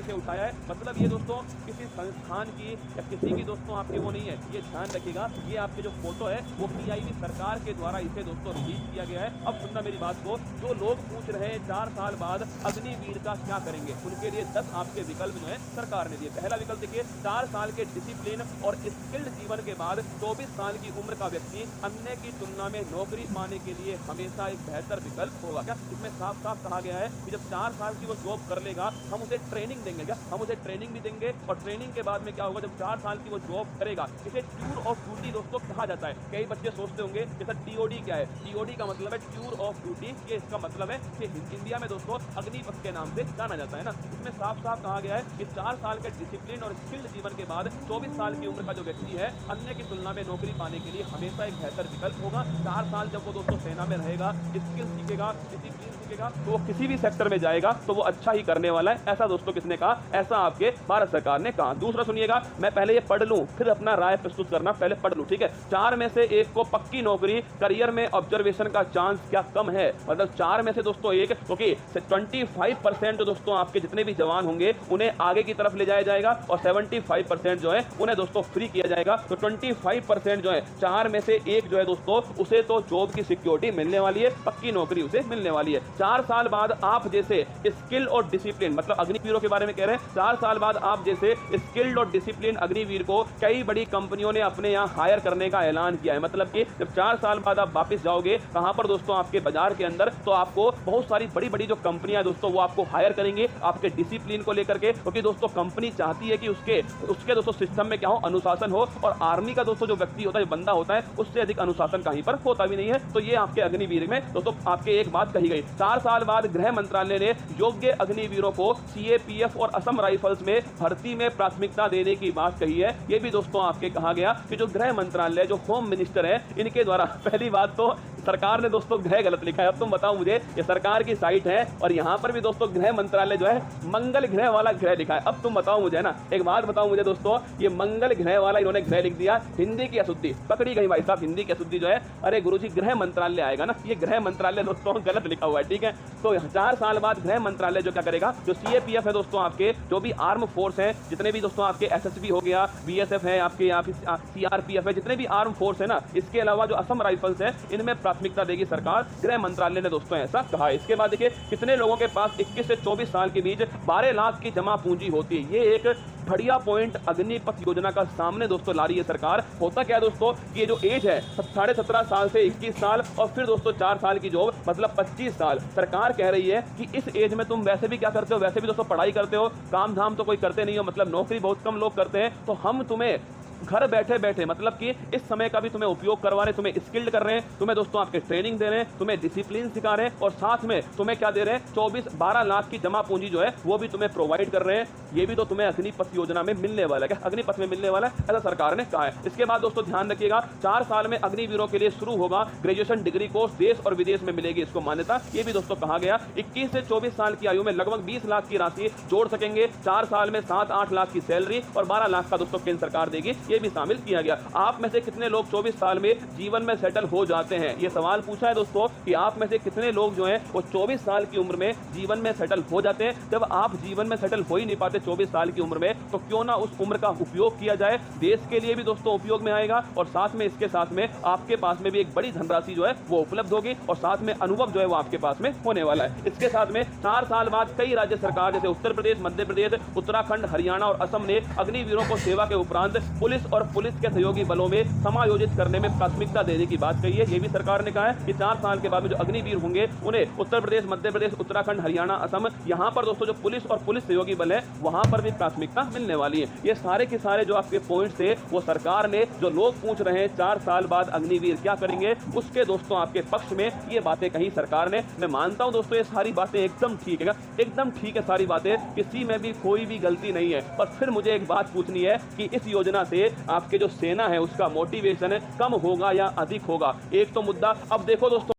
से उठाया है। मतलब ये दोस्तों किसी संस्थान की या किसी की दोस्तों आपके वो नहीं है, ये ध्यान रखिएगा। ये आपके जो फोटो है वो पीआईबी सरकार के द्वारा इसे दोस्तों रिलीज किया गया है। अब सुनना मेरी बात को, जो लोग पूछ रहे हैं 4 साल बाद अग्निवीर का क्या करेंगे, उनके लिए 10 आपके विकल्प जो है सरकार ने दिए। पहला विकल्प देखिए, 4 साल के डिसिप्लिन और स्किल्ड जीवन के बाद 24 साल की उम्र का व्यक्ति अन्य की तुलना में नौकरी पाने के लिए हमेशा एक बेहतर विकल्प होगा। क्या इसमें साफ साफ कहा गया है कि जब 4 साल की वो जॉब कर लेगा, हम उसे ट्रेनिंग देंगे। क्या हम उसे ट्रेनिंग भी देंगे, और ट्रेनिंग के बाद में क्या होगा, जब 4 साल की वो जॉब करेगा, इसे टूर ऑफ ड्यूटी दोस्तों कहा जाता है। कई बच्चे सोचते होंगे जैसा टीओडी क्या है, टीओडी का मतलब है टूर ऑफ ड्यूटी। ये इसका मतलब है कि इंडिया में दोस्तों अग्निपथ के नाम से जाना जाता है ना। इसमें साफ साफ कहा गया है कि 4 साल के डिसिप्लिन और स्किल्ड जीवन के बाद 24 साल की उम्र का जो व्यक्ति है, अन्य की तुलना में नौकरी पाने के लिए हमेशा एक बेहतर विकल्प होगा। 4 साल जब वो दोस्तों सेना में रहेगा, स्किल सीखेगा, डिसिप्लिन सीखेगा, तो वो किसी भी सेक्टर में जाएगा तो वो अच्छा ही करने वाला है। ऐसा दोस्तों किसने कहा? ऐसा आपके भारत सरकार ने कहा। दूसरा सुनिएगा, मैं पहले ये पढ़ लूं फिर अपना राय प्रस्तुत करना, पहले पढ़ लूं, ठीक है। 4 में से 1 को पक्की नौकरी, करियर में ऑब्जर्वेशन का चांस क्या कम है, मतलब 4 में से दोस्तों 1, क्योंकि 25% दोस्तों आपके जितने भी जवान होंगे उन्हें आगे की तरफ ले जाया जाएगा, और 75% जो है उन्हें दोस्तों फ्री किया जाएगा। तो 25% जो है, 4 में से 1 जो है दोस्तों, उसे तो जॉब की सिक्योरिटी मिलने वाली है, पक्की नौकरी उसे मिलने वाली है। 4 साल बाद आप जैसे स्किल और डिसिप्लिन, मतलब अग्निवीरों के बारे में कह रहे हैं, 4 साल बाद आप जैसे स्किल्ड और डिसिप्लिन अग्निवीर को कई बड़ी कंपनियों ने अपने यहाँ हायर करने का ऐलान किया है। मतलब कि जब 4 साल बाद आप वापस जाओगे कहां पर दोस्तों, आपके बाजार के अंदर, तो आपको बहुत सारी बड़ी बड़ी जो कंपनियां दोस्तों वो आपको हायर करेंगे आपके डिसिप्लिन को लेकर के, क्योंकि दोस्तों कंपनी चाहती है कि उसके दोस्तों सिस्टम में क्या हो, अनुशासन हो। और आर्मी का दोस्तों जो व्यक्ति होता है, जो बंदा होता है, उससे अधिक अनुशासन कहीं पर होता भी नहीं है। तो ये आपके अग्निवीर में दोस्तों आपके एक बात कही गई। 4 साल बाद गृह मंत्रालय ने योग्य अग्निवीरों को सीएपीएफ और असम राइफल्स में भर्ती में प्राथमिकता देने की बात कही है। ये भी दोस्तों आपके कहा गया कि जो गृह मंत्रालय, जो होम मिनिस्टर है, इनके द्वारा, पहली बात तो सरकार ने दोस्तों गृह गलत लिखा है। अब तुम बताओ मुझे, ये सरकार की साइट है और यहां पर भी दोस्तों गृह मंत्रालय जो है मंगल ग्रह वाला ग्रह लिखा है। अब तुम बताओ मुझे ना, एक बात बताओ मुझे दोस्तों, ये मंगल ग्रह वाला इन्होंने ग्रह लिख दिया, हिंदी की अशुद्धि पकड़ी गई भाई साहब, हिंदी की अशुद्धि जो है। अरे गुरुजी, गृह मंत्रालय आएगा ना, ये गृह मंत्रालय दोस्तों गलत लिखा हुआ है, ठीक है। तो 4 साल बाद गृह मंत्रालय जो क्या करेगा, जो सीएपीएफ है दोस्तों, आपके जो भी आर्म फोर्स है, जितने भी दोस्तों आपके एसएसबी हो गया, बीएसएफ है, आपके यहाँ सीआरपीएफ है, जितने भी आर्म फोर्स है ना, इसके अलावा जो असम राइफल्स है, इनमें प्राथमिकता देगी सरकार। गृह मंत्रालय ने दोस्तों ऐसा कहा है। इसके बाद देखिए, कितने लोगों के पास 21 से 24 साल के बीच 12 लाख की जमा पूंजी होती है। ये एक बढ़िया पॉइंट अग्निपथ योजना का सामने दोस्तों ला रही है सरकार। होता क्या है दोस्तों, ये जो एज है 17.5 साल से 21 साल, और फिर दोस्तों 4 साल की जॉब, मतलब 25 साल। सरकार कह रही है कि इस एज में तुम वैसे भी क्या करते हो, वैसे भी दोस्तों पढ़ाई करते हो, काम धाम तो कोई करते नहीं हो, मतलब नौकरी बहुत कम लोग करते हैं, तो हम तुम्हें घर बैठे बैठे, मतलब कि इस समय का भी तुम्हें उपयोग करवा रहे हैं, तुम्हें स्किल्ड कर रहे हैं, तुम्हें दोस्तों आपके ट्रेनिंग दे रहे हैं, तुम्हें डिसिप्लिन सिखा रहे हैं, और साथ में तुम्हें क्या दे रहे हैं, 12 लाख की जमा पूंजी जो है वो भी तुम्हें प्रोवाइड कर रहे हैं। ये भी तो तुम्हें अग्निपथ योजना में मिलने वाला है। क्या अग्निपथ में मिलने वाला है, ऐसा सरकार ने कहा है। इसके बाद दोस्तों ध्यान रखिएगा, 4 साल में अग्निवीरों के लिए शुरू होगा ग्रेजुएशन डिग्री कोर्स, देश और विदेश में मिलेगी इसको मान्यता। ये भी दोस्तों कहा गया। 21 से 24 साल की आयु में लगभग 20 लाख की राशि जोड़ सकेंगे। 4 साल में 7-8 लाख की सैलरी और 12 लाख का दोस्तों केंद्र सरकार देगी, ये भी शामिल किया गया। आप में से कितने लोग 24 साल में जीवन में सेटल हो जाते हैं, ये सवाल पूछा है दोस्तों, कि आप में से कितने लोग जो हैं वो 24 साल की उम्र में जीवन में सेटल हो जाते हैं। जब आप जीवन में सेटल हो ही नहीं पाते 24 साल की उम्र में, तो क्यों ना उस उम्र का उपयोग किया जाए, देश के लिए भी दोस्तों उपयोग में आएगा, और साथ में इसके साथ में आपके पास में भी एक बड़ी धनराशि जो है वो उपलब्ध होगी, और साथ में अनुभव जो है वो आपके पास में होने वाला है। इसके साथ में 4 साल बाद कई राज्य सरकार जैसे उत्तर प्रदेश, मध्य प्रदेश, उत्तराखंड, हरियाणा और असम ने अग्निवीरों को सेवा के उपरांत पुलिस और पुलिस के सहयोगी बलों में समायोजित करने में प्राथमिकता देने की बात कही है। ये भी सरकार ने कहा है कि 4 साल के बाद में जो अग्निवीर होंगे उन्हें उत्तर प्रदेश, मध्य प्रदेश, उत्तराखंड, हरियाणा, असम, यहाँ पर दोस्तों जो पुलिस और पुलिस सहयोगी बल है वहां पर भी प्राथमिकता मिलने वाली है। ये सारे के सारे जो आपके पॉइंट्स थे वो सरकार ने, जो लोग पूछ रहे हैं 4 साल बाद अग्निवीर क्या करेंगे, उसके दोस्तों आपके पक्ष में ये बातें कही सरकार ने। मैं मानता हूं दोस्तों ये सारी बातें एकदम ठीक है, एकदम ठीक है सारी बातें, किसी में भी कोई भी गलती नहीं है। पर फिर मुझे एक बात पूछनी है कि इस योजना से आपके जो सेना है उसका मोटिवेशन कम होगा या अधिक होगा, एक तो मुद्दा। अब देखो दोस्तों,